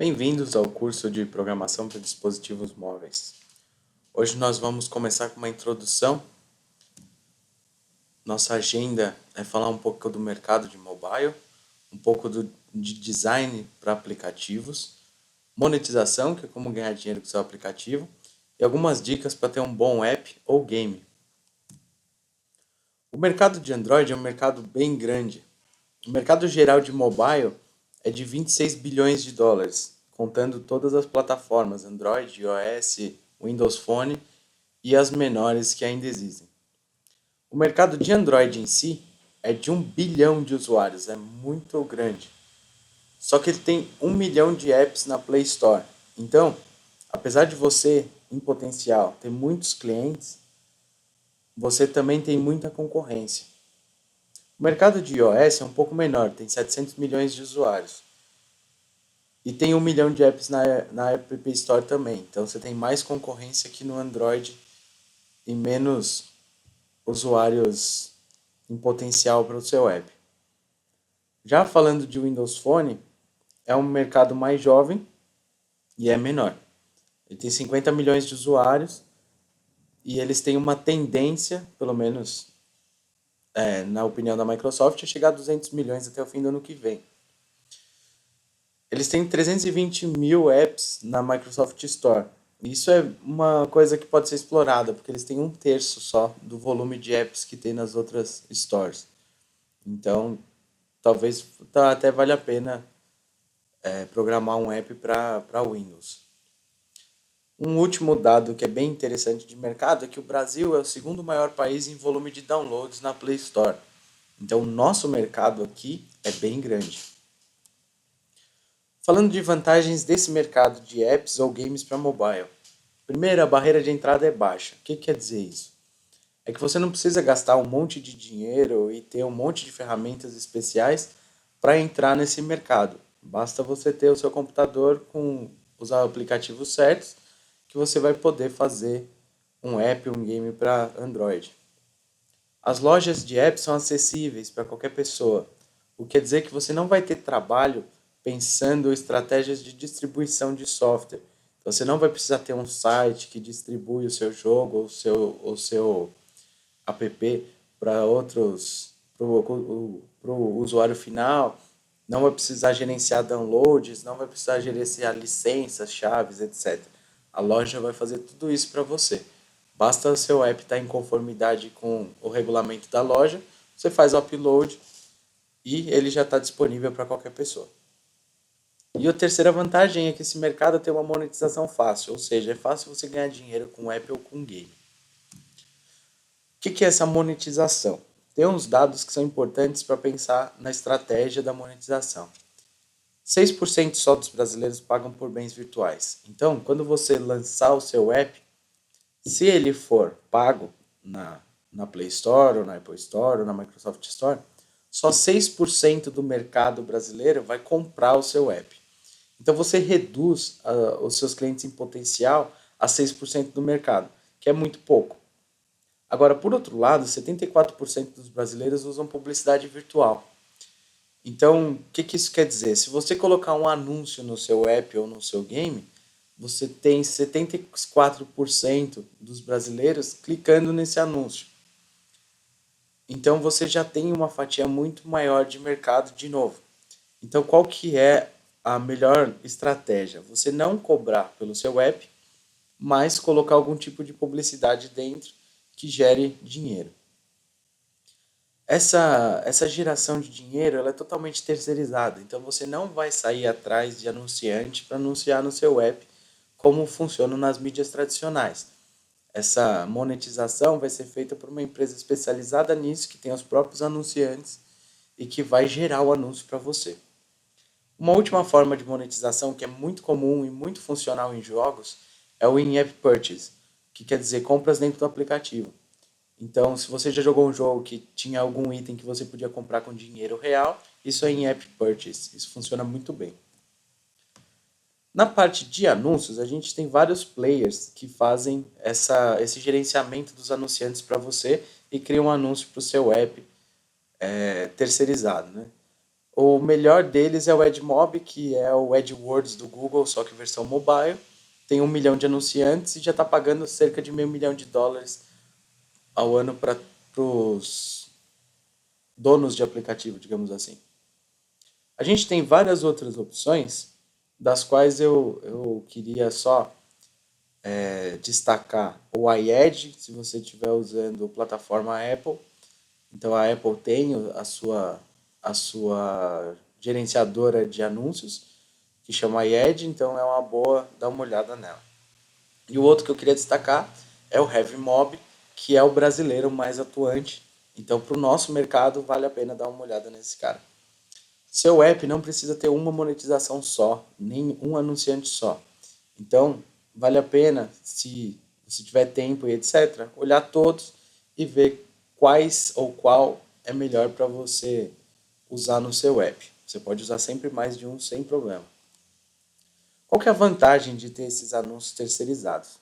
Bem-vindos ao curso de Programação para Dispositivos Móveis. Hoje nós vamos começar com uma introdução. Nossa agenda é falar um pouco do mercado de mobile, um pouco de design para aplicativos, monetização, que é como ganhar dinheiro com seu aplicativo, e algumas dicas para ter um bom app ou game. O mercado de Android é um mercado bem grande. O mercado geral de mobile é de 26 bilhões de dólares, contando todas as plataformas Android, iOS, Windows Phone e as menores que ainda existem. O mercado de Android em si é de 1 bilhão de usuários, é muito grande. Só que ele tem 1 milhão de apps na Play Store. Então, apesar de você, em potencial, ter muitos clientes, você também tem muita concorrência. O mercado de iOS é um pouco menor, tem 700 milhões de usuários. E tem 1 milhão de apps na App Store também. Então você tem mais concorrência aqui no Android e menos usuários em potencial para o seu app. Já falando de Windows Phone, é um mercado mais jovem e é menor. Ele tem 50 milhões de usuários e eles têm uma tendência, pelo menos na opinião da Microsoft, a chegar a 200 milhões até o fim do ano que vem. Eles têm 320 mil apps na Microsoft Store. Isso é uma coisa que pode ser explorada, porque eles têm 1/3 só do volume de apps que tem nas outras stores. Então, talvez até valha a pena programar um app para Windows. Um último dado que é bem interessante de mercado é que o Brasil é o segundo maior país em volume de downloads na Play Store. Então, o nosso mercado aqui é bem grande. Falando de vantagens desse mercado de apps ou games para mobile. Primeiro, a barreira de entrada é baixa. O que quer dizer isso? É que você não precisa gastar um monte de dinheiro e ter um monte de ferramentas especiais para entrar nesse mercado. Basta você ter o seu computador com os aplicativos certos que você vai poder fazer um app, um game para Android. As lojas de apps são acessíveis para qualquer pessoa, o que quer dizer que você não vai ter trabalho pensando estratégias de distribuição de software. Então, você não vai precisar ter um site que distribui o seu jogo ou o seu app para outros, para o usuário final. Não vai precisar gerenciar downloads, não vai precisar gerenciar licenças, chaves, etc. A loja vai fazer tudo isso para você. Basta o seu app estar em conformidade com o regulamento da loja, você faz o upload e ele já está disponível para qualquer pessoa. E a terceira vantagem é que esse mercado tem uma monetização fácil, ou seja, é fácil você ganhar dinheiro com app ou com game. O que é essa monetização? Tem uns dados que são importantes para pensar na estratégia da monetização. 6% só dos brasileiros pagam por bens virtuais. Então, quando você lançar o seu app, se ele for pago na Play Store, ou na Apple Store, ou na Microsoft Store, só 6% do mercado brasileiro vai comprar o seu app. Então você reduz os seus clientes em potencial a 6% do mercado, que é muito pouco. Agora, por outro lado, 74% dos brasileiros usam publicidade virtual. Então, o que isso quer dizer? Se você colocar um anúncio no seu app ou no seu game, você tem 74% dos brasileiros clicando nesse anúncio. Então, você já tem uma fatia muito maior de mercado de novo. Então, qual que é a melhor estratégia? Você não cobrar pelo seu app, mas colocar algum tipo de publicidade dentro que gere dinheiro. Essa geração de dinheiro ela é totalmente terceirizada, então você não vai sair atrás de anunciante para anunciar no seu app como funciona nas mídias tradicionais. Essa monetização vai ser feita por uma empresa especializada nisso, que tem os próprios anunciantes e que vai gerar o anúncio para você. Uma última forma de monetização que é muito comum e muito funcional em jogos é o in-app purchase, que quer dizer compras dentro do aplicativo. Então, se você já jogou um jogo que tinha algum item que você podia comprar com dinheiro real, isso é in-app purchase. Isso funciona muito bem. Na parte de anúncios, a gente tem vários players que fazem esse gerenciamento dos anunciantes para você e criam um anúncio para o seu app terceirizado, né? O melhor deles é o AdMob, que é o AdWords do Google, só que versão mobile. Tem 1 milhão de anunciantes e já está pagando cerca de US$ 500 mil ao ano para os donos de aplicativo, digamos assim. A gente tem várias outras opções, das quais eu queria só destacar o iAd, se você estiver usando plataforma Apple. Então a Apple tem a sua gerenciadora de anúncios, que chama iAd, então é uma boa dar uma olhada nela. E o outro que eu queria destacar é o HeavyMob, que é o brasileiro mais atuante. Então, para o nosso mercado, vale a pena dar uma olhada nesse cara. Seu app não precisa ter uma monetização só, nem um anunciante só. Então, vale a pena, se você tiver tempo e etc., olhar todos e ver quais ou qual é melhor para você usar no seu app. Você pode usar sempre mais de um sem problema. Qual que é a vantagem de ter esses anúncios terceirizados?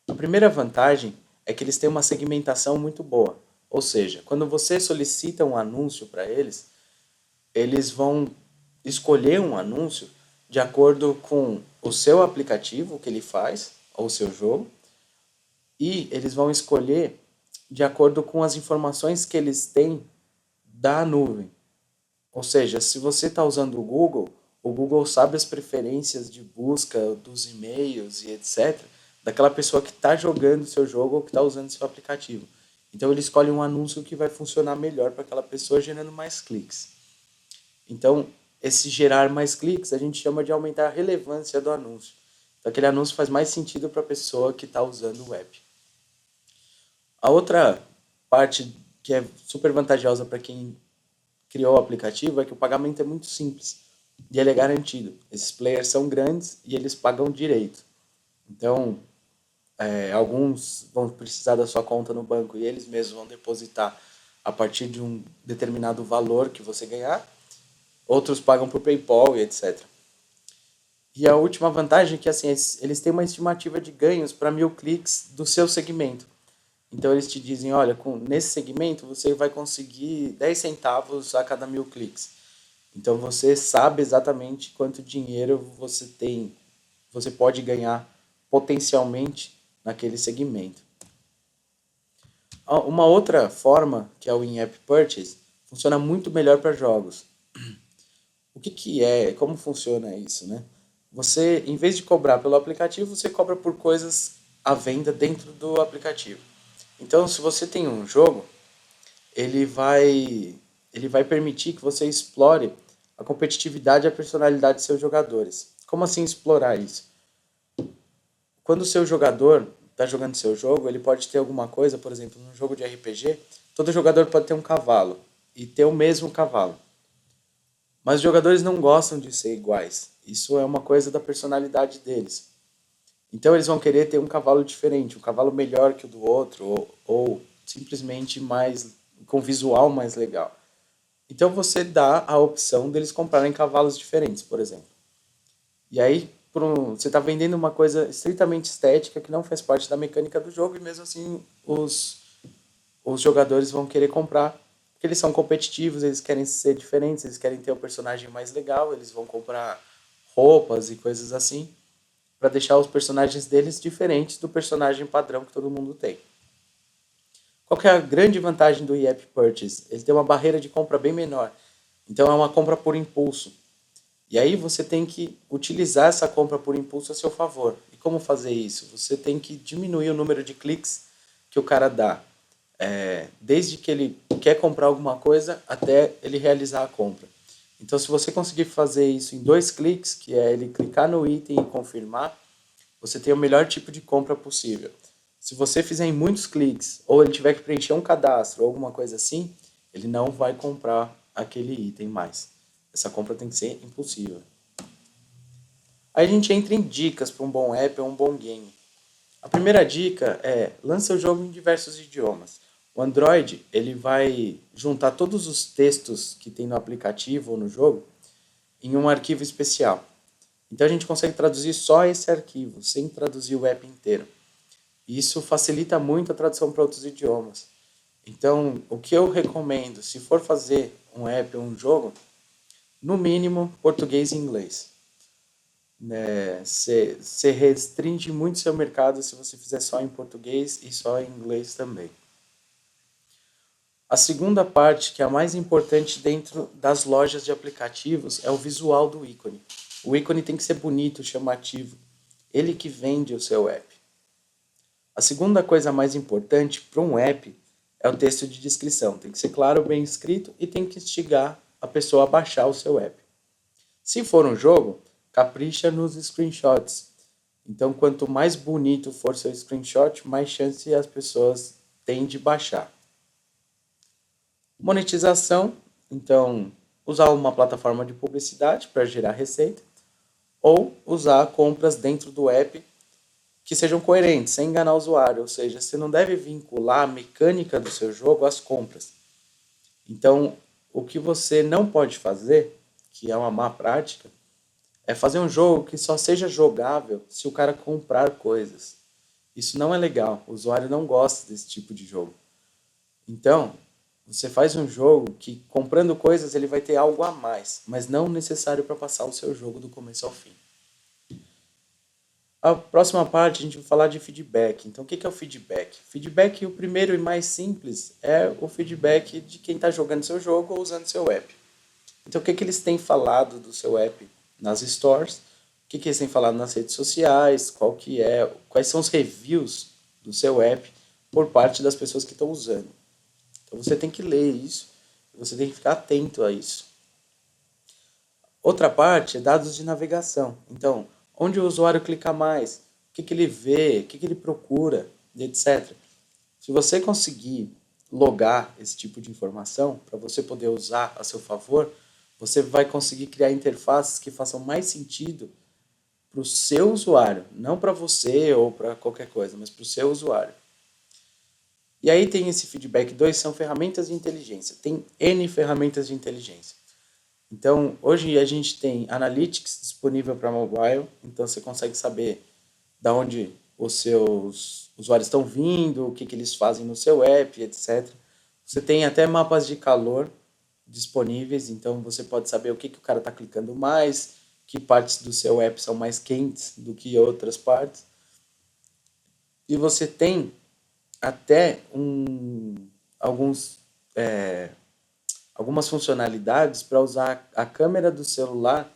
A primeira vantagem é que eles têm uma segmentação muito boa. Ou seja, quando você solicita um anúncio para eles, eles vão escolher um anúncio de acordo com o seu aplicativo que ele faz, ou o seu jogo, e eles vão escolher de acordo com as informações que eles têm da nuvem. Ou seja, se você está usando o Google sabe as preferências de busca dos e-mails e etc. daquela pessoa que está jogando o seu jogo ou que está usando seu aplicativo. Então ele escolhe um anúncio que vai funcionar melhor para aquela pessoa, gerando mais cliques. Então, esse gerar mais cliques a gente chama de aumentar a relevância do anúncio. Então, aquele anúncio faz mais sentido para a pessoa que está usando o app. A outra parte que é super vantajosa para quem criou o aplicativo é que o pagamento é muito simples e ele é garantido. Esses players são grandes e eles pagam direito. Então, alguns vão precisar da sua conta no banco e eles mesmos vão depositar a partir de um determinado valor que você ganhar. Outros pagam por PayPal e etc. E a última vantagem é que assim, eles têm uma estimativa de ganhos para 1.000 cliques do seu segmento. Então eles te dizem, olha, nesse segmento você vai conseguir 10 centavos a cada 1.000 cliques. Então você sabe exatamente quanto dinheiro você pode ganhar potencialmente naquele segmento. Uma outra forma, que é o in-app purchase, funciona muito melhor para jogos. O que é, como funciona isso, né? Você, em vez de cobrar pelo aplicativo, você cobra por coisas à venda dentro do aplicativo. Então, se você tem um jogo, ele vai, ele vai permitir que você explore a competitividade e a personalidade de seus jogadores. Como assim explorar isso? Quando o seu jogador está jogando seu jogo, ele pode ter alguma coisa, por exemplo, num jogo de RPG, todo jogador pode ter um cavalo e ter o mesmo cavalo. Mas os jogadores não gostam de ser iguais. Isso é uma coisa da personalidade deles. Então eles vão querer ter um cavalo diferente, um cavalo melhor que o do outro, ou simplesmente mais com visual mais legal. Então você dá a opção deles comprarem cavalos diferentes, por exemplo. E aí você está vendendo uma coisa estritamente estética que não faz parte da mecânica do jogo e mesmo assim os jogadores vão querer comprar porque eles são competitivos, eles querem ser diferentes, eles querem ter o personagem mais legal, eles vão comprar roupas e coisas assim para deixar os personagens deles diferentes do personagem padrão que todo mundo tem. Qual que é a grande vantagem do in-app purchase? Ele tem uma barreira de compra bem menor. Então é uma compra por impulso. E aí você tem que utilizar essa compra por impulso a seu favor. E como fazer isso? Você tem que diminuir o número de cliques que o cara dá. Desde que ele quer comprar alguma coisa até ele realizar a compra. Então, se você conseguir fazer isso em 2 cliques, que é ele clicar no item e confirmar, você tem o melhor tipo de compra possível. Se você fizer em muitos cliques, ou ele tiver que preencher um cadastro ou alguma coisa assim, ele não vai comprar aquele item mais. Essa compra tem que ser impulsiva. Aí a gente entra em dicas para um bom app ou um bom game. A primeira dica é lança o jogo em diversos idiomas. O Android ele vai juntar todos os textos que tem no aplicativo ou no jogo em um arquivo especial. Então a gente consegue traduzir só esse arquivo, sem traduzir o app inteiro. E isso facilita muito a tradução para outros idiomas. Então, o que eu recomendo, se for fazer um app ou um jogo, no mínimo, português e inglês. Você restringe muito seu mercado se você fizer só em português e só em inglês também. A segunda parte, que é a mais importante dentro das lojas de aplicativos, é o visual do ícone. O ícone tem que ser bonito, chamativo. Ele que vende o seu app. A segunda coisa mais importante para um app é o texto de descrição. Tem que ser claro, bem escrito e tem que instigar a pessoa a baixar o seu app. Se for um jogo, capricha nos screenshots. Então, quanto mais bonito for seu screenshot, mais chance as pessoas têm de baixar. Monetização, então, usar uma plataforma de publicidade para gerar receita ou usar compras dentro do app que sejam coerentes, sem enganar o usuário, ou seja, você não deve vincular a mecânica do seu jogo às compras. Então, o que você não pode fazer, que é uma má prática, é fazer um jogo que só seja jogável se o cara comprar coisas. Isso não é legal, o usuário não gosta desse tipo de jogo. Então, você faz um jogo que, comprando coisas, ele vai ter algo a mais, mas não necessário para passar o seu jogo do começo ao fim. A próxima parte a gente vai falar de feedback. Então, o que é o feedback? Feedback, o primeiro e mais simples, é o feedback de quem está jogando seu jogo ou usando seu app. Então, o que eles têm falado do seu app nas stores? O que eles têm falado nas redes sociais? Quais são os reviews do seu app por parte das pessoas que estão usando? Então, você tem que ler isso, você tem que ficar atento a isso. Outra parte é dados de navegação. Então, onde o usuário clica mais, o que ele vê, o que ele procura, etc. Se você conseguir logar esse tipo de informação para você poder usar a seu favor, você vai conseguir criar interfaces que façam mais sentido para o seu usuário, não para você ou para qualquer coisa, mas para o seu usuário. E aí tem esse feedback 2, são ferramentas de inteligência. Tem N ferramentas de inteligência. Então, hoje a gente tem Analytics disponível para mobile, então você consegue saber da onde os seus usuários estão vindo, o que eles fazem no seu app, etc. Você tem até mapas de calor disponíveis, então você pode saber o que o cara está clicando mais, que partes do seu app são mais quentes do que outras partes. E você tem até algumas funcionalidades para usar a câmera do celular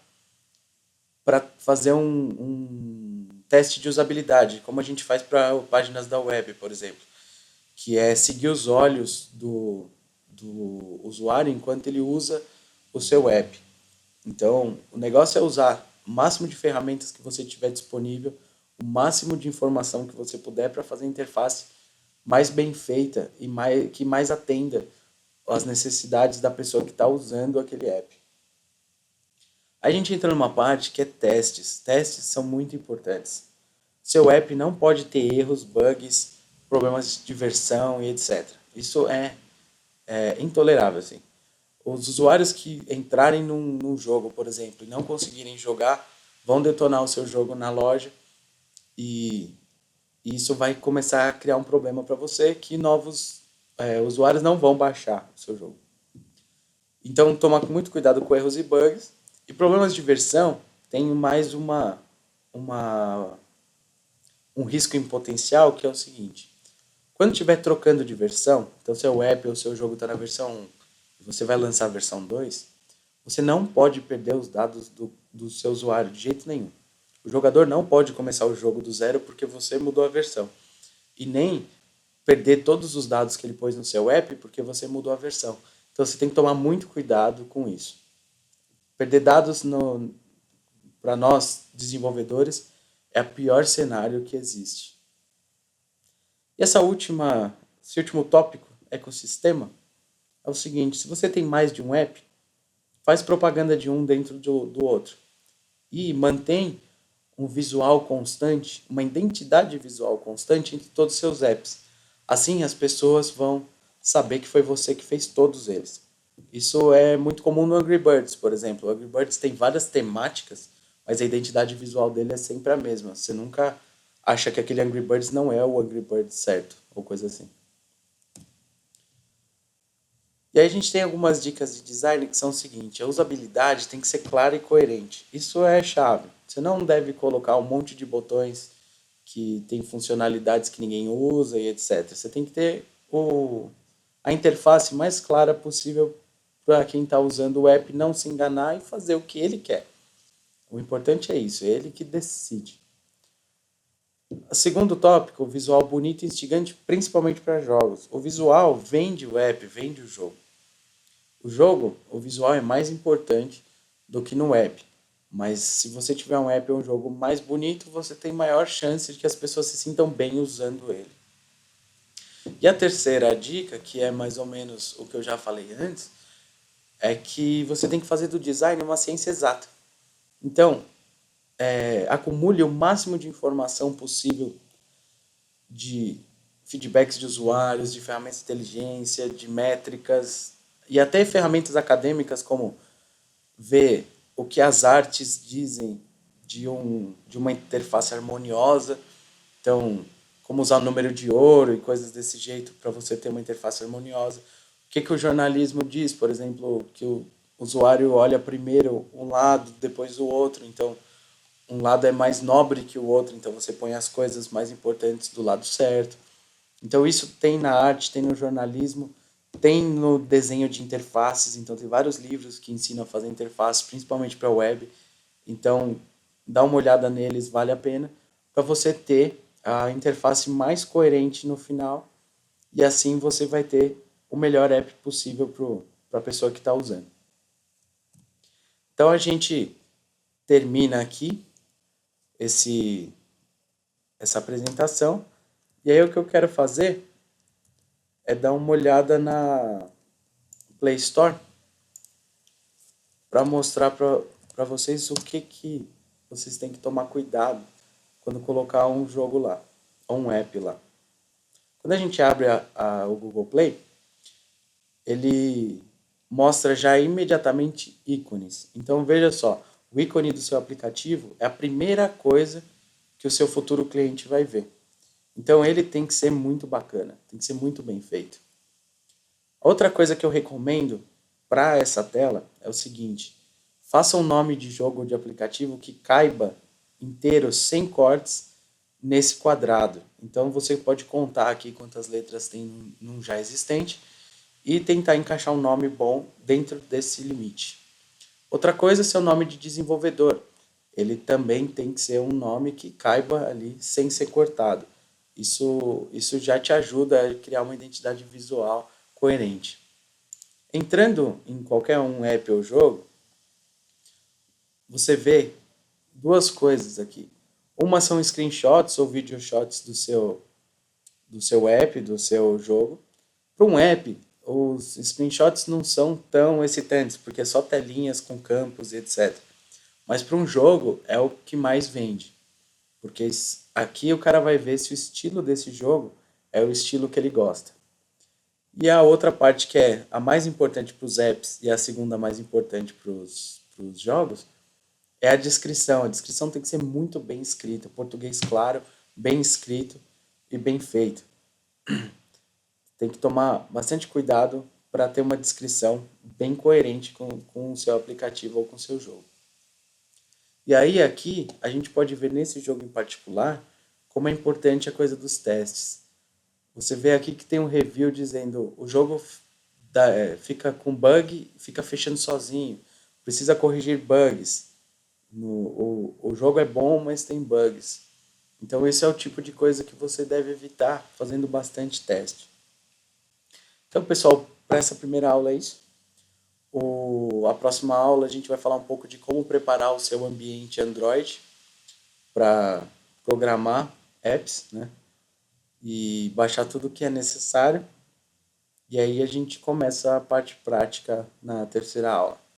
para fazer um teste de usabilidade, como a gente faz para páginas da web, por exemplo, que é seguir os olhos do usuário enquanto ele usa o seu app. Então, o negócio é usar o máximo de ferramentas que você tiver disponível, o máximo de informação que você puder para fazer a interface mais bem feita e que mais atenda às necessidades da pessoa que está usando aquele app. A gente entra numa parte que é testes. Testes são muito importantes. Seu app não pode ter erros, bugs, problemas de versão e etc. Isso é intolerável, assim. Os usuários que entrarem num jogo, por exemplo, e não conseguirem jogar, vão detonar o seu jogo na loja e isso vai começar a criar um problema para você que novos usuários não vão baixar o seu jogo. Então, tomar muito cuidado com erros e bugs. E problemas de versão tem mais um risco em potencial, que é o seguinte. Quando estiver trocando de versão, então seu app ou seu jogo está na versão 1 e você vai lançar a versão 2, você não pode perder os dados do seu usuário de jeito nenhum. O jogador não pode começar o jogo do zero porque você mudou a versão. E nem perder todos os dados que ele pôs no seu app porque você mudou a versão. Então você tem que tomar muito cuidado com isso. Perder dados para nós, desenvolvedores, é o pior cenário que existe. E esse último tópico, ecossistema, é o seguinte: se você tem mais de um app, faz propaganda de um dentro do outro. E mantém um visual constante, uma identidade visual constante entre todos os seus apps. Assim as pessoas vão saber que foi você que fez todos eles. Isso é muito comum no Angry Birds, por exemplo. O Angry Birds tem várias temáticas, mas a identidade visual dele é sempre a mesma. Você nunca acha que aquele Angry Birds não é o Angry Birds certo, ou coisa assim. E aí a gente tem algumas dicas de design que são o seguinte: a usabilidade tem que ser clara e coerente. Isso é chave. Você não deve colocar um monte de botões que tem funcionalidades que ninguém usa e etc. Você tem que ter a interface mais clara possível para quem está usando o app não se enganar e fazer o que ele quer. O importante é isso, é ele que decide. O segundo tópico, o visual bonito e instigante, principalmente para jogos. O visual vende o app, vende o jogo. O jogo, o visual é mais importante do que no app. Mas se você tiver um app ou um jogo mais bonito, você tem maior chance de que as pessoas se sintam bem usando ele. E a terceira dica, que é mais ou menos o que eu já falei antes, é que você tem que fazer do design uma ciência exata. Então, acumule o máximo de informação possível de feedbacks de usuários, de ferramentas de inteligência, de métricas e até ferramentas acadêmicas como ver o que as artes dizem de uma interface harmoniosa. Então, como usar o número de ouro e coisas desse jeito para você ter uma interface harmoniosa. O que o jornalismo diz, por exemplo, que o usuário olha primeiro um lado, depois o outro. Então, um lado é mais nobre que o outro, então você põe as coisas mais importantes do lado certo. Então isso tem na arte, tem no jornalismo, tem no desenho de interfaces, então tem vários livros que ensinam a fazer interfaces, principalmente para web. Então dá uma olhada neles, vale a pena, para você ter a interface mais coerente no final e assim você vai ter o melhor app possível para a pessoa que está usando. Então a gente termina aqui esse, essa apresentação. E aí o que eu quero fazer é dar uma olhada na Play Store para mostrar para vocês o que vocês têm que tomar cuidado quando colocar um jogo lá, ou um app lá. Quando a gente abre o Google Play, ele mostra já imediatamente ícones. Então veja só, o ícone do seu aplicativo é a primeira coisa que o seu futuro cliente vai ver. Então ele tem que ser muito bacana, tem que ser muito bem feito. Outra coisa que eu recomendo para essa tela é o seguinte: faça um nome de jogo ou de aplicativo que caiba inteiro, sem cortes, nesse quadrado. Então você pode contar aqui quantas letras tem num já existente e tentar encaixar um nome bom dentro desse limite. Outra coisa é seu nome de desenvolvedor. Ele também tem que ser um nome que caiba ali sem ser cortado. Isso já te ajuda a criar uma identidade visual coerente. Entrando em qualquer um app ou jogo, você vê duas coisas aqui. Uma são screenshots ou videoshots do seu app, do seu jogo. Para um app, os screenshots não são tão excitantes, porque é só telinhas com campos e etc. Mas para um jogo é o que mais vende. Porque aqui o cara vai ver se o estilo desse jogo é o estilo que ele gosta. E a outra parte que é a mais importante para os apps e a segunda mais importante para os jogos é a descrição. A descrição tem que ser muito bem escrita, português claro, bem escrito e bem feito. Tem que tomar bastante cuidado para ter uma descrição bem coerente com o seu aplicativo ou com o seu jogo. E aí aqui a gente pode ver nesse jogo em particular como é importante a coisa dos testes. Você vê aqui que tem um review dizendo o jogo fica com bug, fica fechando sozinho, precisa corrigir bugs. O jogo é bom, mas tem bugs. Então esse é o tipo de coisa que você deve evitar fazendo bastante teste. Então, pessoal, para essa primeira aula é isso. A próxima aula a gente vai falar um pouco de como preparar o seu ambiente Android para programar apps, né? E baixar tudo o que é necessário. E aí a gente começa a parte prática na terceira aula.